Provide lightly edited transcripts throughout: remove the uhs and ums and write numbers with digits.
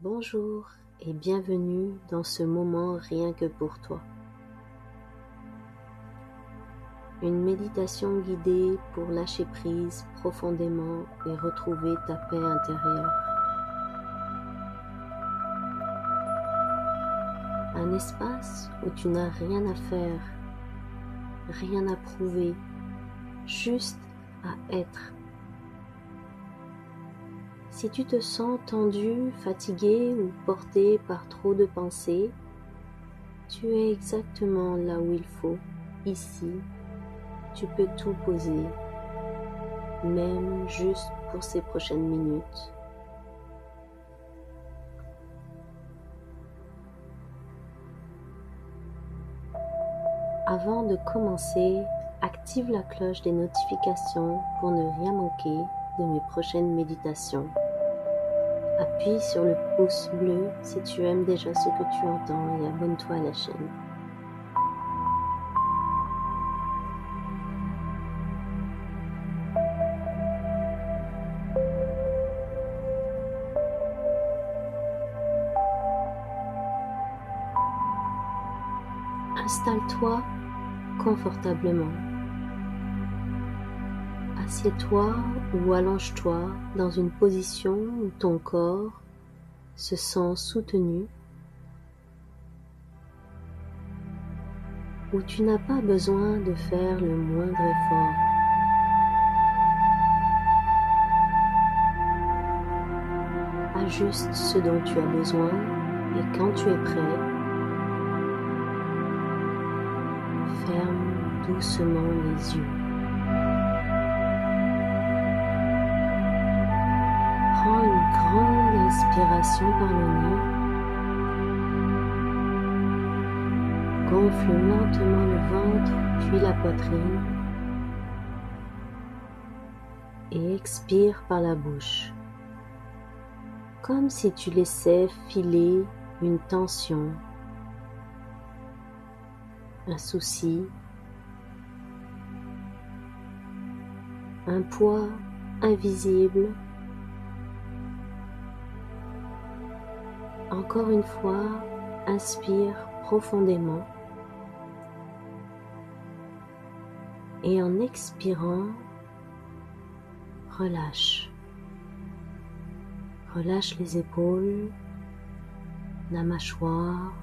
Bonjour et bienvenue dans ce moment rien que pour toi. Une méditation guidée pour lâcher prise profondément et retrouver ta paix intérieure. Un espace où tu n'as rien à faire, rien à prouver, juste à être. Si tu te sens tendu, fatigué ou porté par trop de pensées, tu es exactement là où il faut, ici. Tu peux tout poser, même juste pour ces prochaines minutes. Avant de commencer, active la cloche des notifications pour ne rien manquer de mes prochaines méditations. Appuie sur le pouce bleu si tu aimes déjà ce que tu entends et abonne-toi à la chaîne. Installe-toi confortablement. Assieds-toi ou allonge-toi dans une position où ton corps se sent soutenu, où tu n'as pas besoin de faire le moindre effort. Ajuste ce dont tu as besoin et quand tu es prêt, ferme doucement les yeux. Prends une grande inspiration par le nez. Gonfle lentement le ventre puis la poitrine et expire par la bouche, comme si tu laissais filer une tension, un souci, un poids invisible. Encore une fois, inspire profondément et en expirant, relâche. Relâche les épaules, la mâchoire,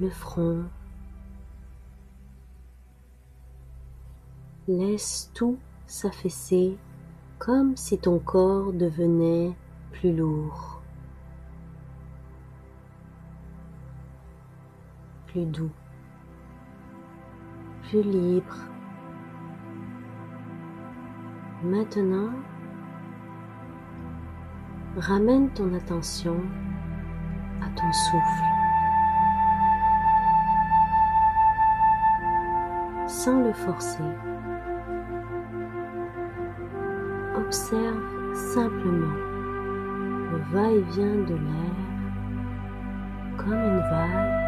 le front. Laisse tout s'affaisser comme si ton corps devenait plus lourd, plus doux, plus libre. Maintenant, ramène ton attention à ton souffle. Sans le forcer. Observe simplement le va-et-vient de l'air comme une vague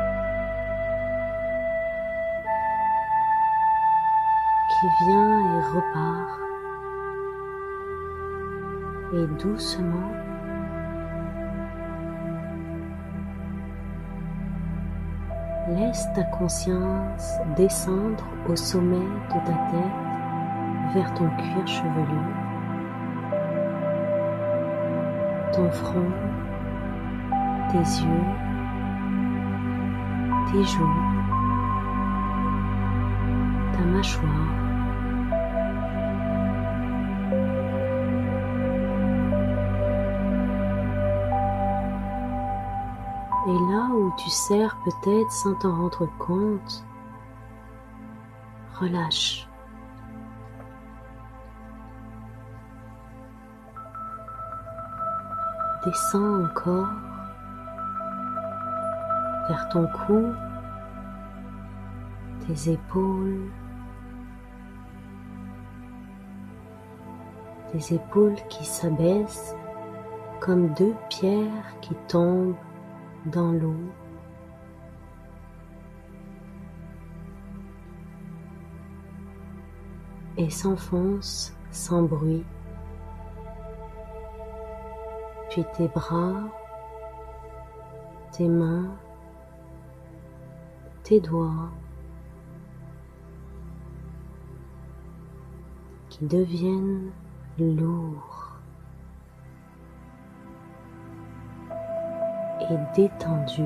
qui vient et repart. Et doucement, laisse ta conscience descendre au sommet de ta tête vers ton cuir chevelu, ton front, tes yeux, tes joues, ta mâchoire. Et là où tu serres peut-être sans t'en rendre compte, relâche. Descends encore vers ton cou, tes épaules, qui s'abaissent comme deux pierres qui tombent dans l'eau. Et s'enfoncent sans bruit. puis tes bras, tes mains, tes doigts qui deviennent lourds et détendus.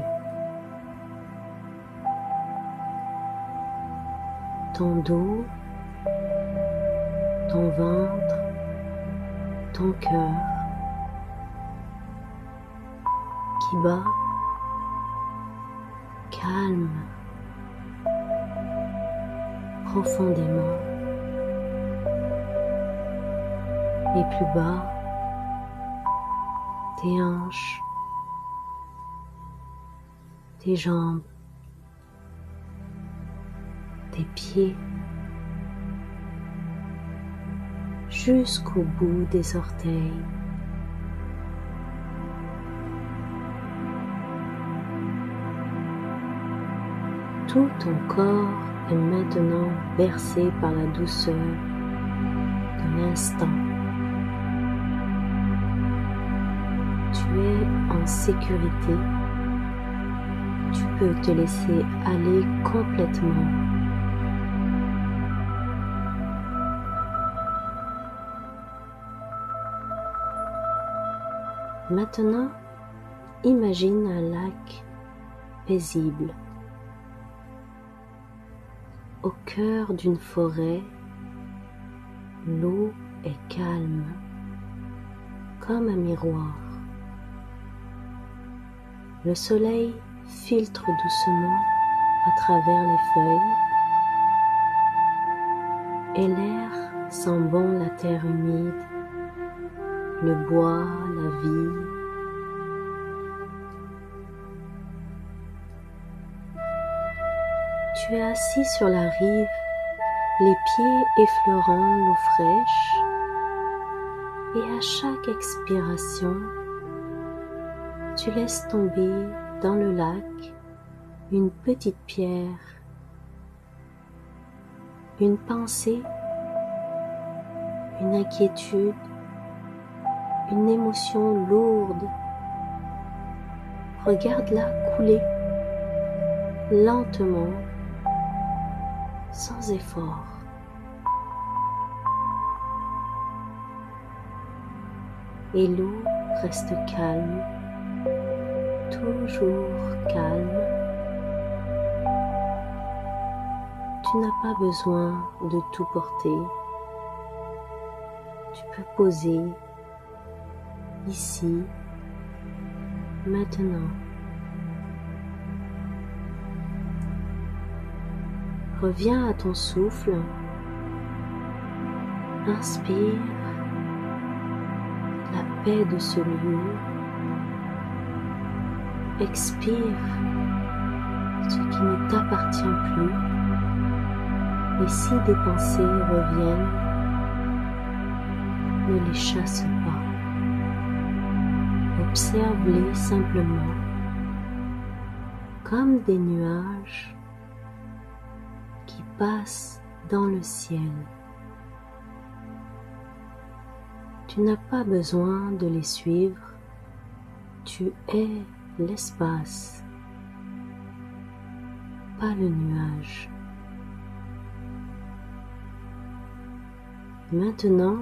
Ton dos, ton ventre, ton cœur qui bat calme, profondément, et plus bas, tes hanches, tes jambes, tes pieds, jusqu'au bout des orteils. Tout ton corps est maintenant bercé par la douceur de l'instant. Tu es en sécurité. Tu peux te laisser aller complètement. Maintenant, imagine un lac paisible au cœur d'une forêt. L'eau est calme, comme un miroir. Le soleil filtre doucement à travers les feuilles et l'air sent bon la terre humide, le bois, la vie. Tu es assis sur la rive, les pieds effleurant l'eau fraîche, et à chaque expiration, tu laisses tomber dans le lac une petite pierre, une pensée, une inquiétude, une émotion lourde. Regarde-la couler lentement, sans effort. Et l'eau reste calme, toujours calme. Tu n'as pas besoin de tout porter. Tu peux poser ici, maintenant. Reviens à ton souffle. Inspire la paix de ce lieu. Expire ce qui ne t'appartient plus. Et si des pensées reviennent, ne les chasse pas. Observe-les simplement comme des nuages qui passent dans le ciel. Tu n'as pas besoin de les suivre, tu es l'espace, pas le nuage. Maintenant,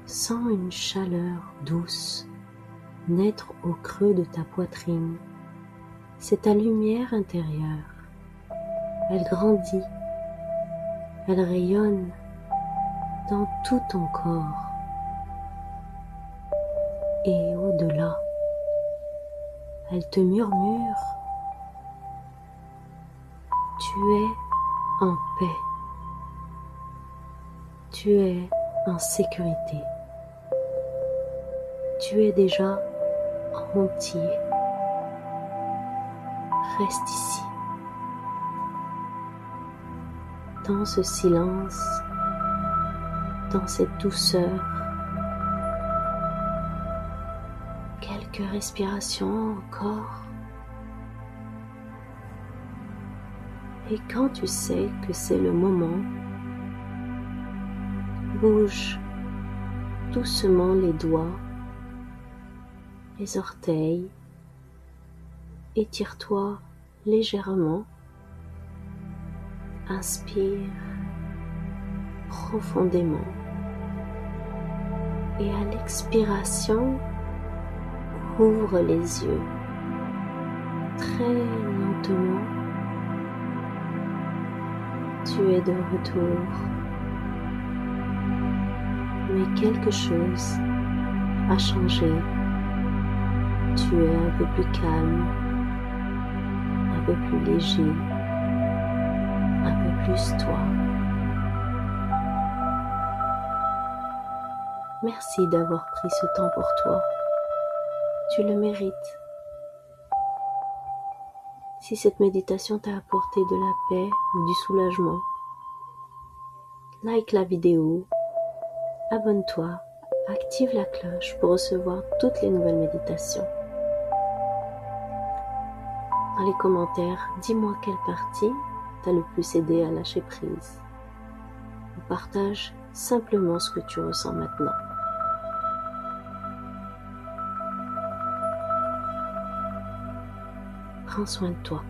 sens une chaleur douce naître au creux de ta poitrine. C'est ta lumière intérieure. Elle grandit, elle rayonne dans tout ton corps et au-delà. Elle te murmure, tu es en paix, tu es en sécurité, tu es déjà entier. Reste ici, dans ce silence, dans cette douceur. Quelques respirations encore. Et quand tu sais que c'est le moment, bouge doucement les doigts les orteils. Étire-toi légèrement. Inspire profondément. Et à l'expiration, ouvre les yeux. Très lentement, tu es de retour. Mais quelque chose a changé. Tu es un peu plus calme, un peu plus léger, un peu plus toi. Merci d'avoir pris ce temps pour toi. Tu le mérites. Si cette méditation t'a apporté de la paix ou du soulagement, like la vidéo, abonne-toi, active la cloche pour recevoir toutes les nouvelles méditations. Dans les commentaires, dis-moi quelle partie t'a le plus aidé à lâcher prise. Ou partage simplement ce que tu ressens maintenant. Prends soin de toi.